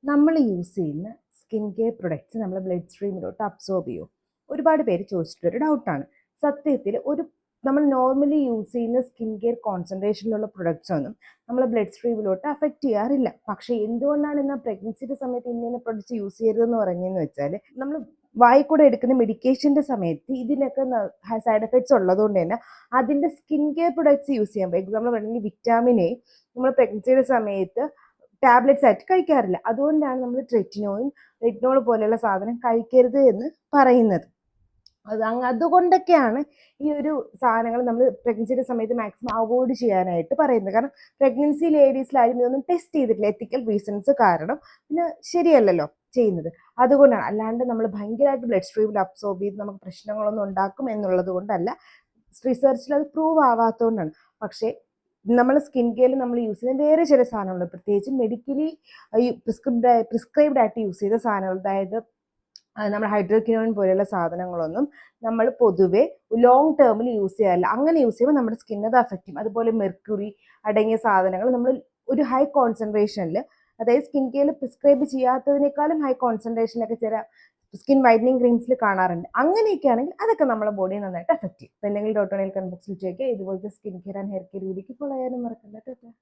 നമ്മൾ യൂസ് ചെയ്യുന്ന skin care products നമ്മൾ ബ്ലഡ് സ്ട്രീമിലോട്ട് അബ്സോർബ് ചെയ്യും. ഒരുപാട് പേര് ചോദിച്ചിട്ടൊരു ഡൗട്ടാണ്. സത്യത്തിൽ നമ്മൾ നോർമലി യൂസ് ചെയ്യുന്ന സ്കിൻ കെയർ കോൺസെൻട്രേഷനിലുള്ള പ്രൊഡക്ട്സ് ഒന്നും നമ്മളെ ബ്ലഡ് സ്ട്രീമിലോട്ട് അഫക്റ്റ് ചെയ്യാറില്ല. പക്ഷേ എന്തുകൊണ്ടാണ് ഇന്ന് പ്രഗ്നൻസിയുടെ സമയത്ത് ഇന്ന പ്രൊഡക്ട്സ് യൂസ് ചെയ്യരുതെന്ന് പറഞ്ഞതെന്ന് വെച്ചാൽ, നമ്മൾ വായിൽ കൂടെ എടുക്കുന്ന മെഡിക്കേഷൻ്റെ സമയത്ത് ഇതിനൊക്കെ സൈഡ് എഫക്ട്സ് ഉള്ളതുകൊണ്ട് തന്നെ അതിൻ്റെ സ്കിൻ കെയർ പ്രൊഡക്ട്സ് യൂസ് ചെയ്യാൻ പറ്റും. എക്സാമ്പിൾ പറയുകയാണെങ്കിൽ വിറ്റാമിൻ എ നമ്മൾ പ്രഗ്നൻസിയുടെ സമയത്ത് ടാബ്ലറ്റ്സ് ആയിട്ട് കഴിക്കാറില്ല. അതുകൊണ്ടാണ് നമ്മൾ റെറ്റിനോൾ പോലെയുള്ള സാധനം കഴിക്കരുത് എന്ന് പറയുന്നത്. അതുകൊണ്ടൊക്കെയാണ് ഈ ഒരു സാധനങ്ങൾ നമ്മൾ പ്രഗ്നൻസിയുടെ സമയത്ത് മാക്സിമം അവോയ്ഡ് ചെയ്യാനായിട്ട് പറയുന്നത്. കാരണം പ്രഗ്നൻസി ലേഡീസിലാരും ഇതൊന്നും ടെസ്റ്റ് ചെയ്തിട്ടില്ല, എത്തിക്കൽ റീസൺസ് കാരണം. പിന്നെ ശരിയല്ലല്ലോ ചെയ്യുന്നത്. അതുകൊണ്ടാണ്, അല്ലാണ്ട് നമ്മൾ ഭയങ്കരമായിട്ട് ബ്ലഡ് സ്ട്രീമിൽ അബ്സോർബ് ചെയ്ത് നമുക്ക് പ്രശ്നങ്ങളൊന്നും ഉണ്ടാക്കും എന്നുള്ളത് കൊണ്ടല്ല. റിസർച്ചിൽ അത് പ്രൂവ് ആവാത്തതുകൊണ്ടാണ്. പക്ഷേ നമ്മൾ സ്കിൻ കെയറിൽ നമ്മൾ യൂസ് ചെയ്യുന്ന വേറെ ചില സാധനങ്ങളുണ്ട്, പ്രത്യേകിച്ച് മെഡിക്കലി പ്രിസ്ക്രൈബ്ഡ് ആയിട്ട് യൂസ് ചെയ്ത സാധനങ്ങൾ. അതായത് നമ്മൾ ഹൈഡ്രോക്വിനോൺ പോലെയുള്ള സാധനങ്ങളൊന്നും നമ്മൾ പൊതുവെ ലോങ് ടേമിൽ യൂസ് ചെയ്യാറില്ല. അങ്ങനെ യൂസ് ചെയ്യുമ്പോൾ നമ്മുടെ സ്കിൻ അത് അഫക്റ്റ് ചെയ്യും. അതുപോലെ മെർക്കുറി അടങ്ങിയ സാധനങ്ങൾ നമ്മൾ ഒരു ഹൈ കോൺസെൻട്രേഷനിൽ, അതായത് സ്കിൻ കെയറിൽ പ്രിസ്ക്രൈബ് ചെയ്യാത്തതിനേക്കാളും ഹൈ കോൺസെൻട്രേഷനൊക്കെ ചില സ്കിൻ വൈറ്റനിങ് ക്രീംസിൽ കാണാറുണ്ട്. അങ്ങനെയൊക്കെ ആണെങ്കിൽ അതൊക്കെ നമ്മുടെ ബോഡിയെ നന്നായിട്ട് അഫക്റ്റ് ചെയ്യും. അപ്പോൾ എന്തെങ്കിലും ഡോട്ട് കമന്റ് ബോക്സിൽ ചോദിക്കുക. ഇതുപോലത്തെ skin care and hair care വീഡിയോക്ക് ഫോളോ ചെയ്യാനും മറക്കണ്ട.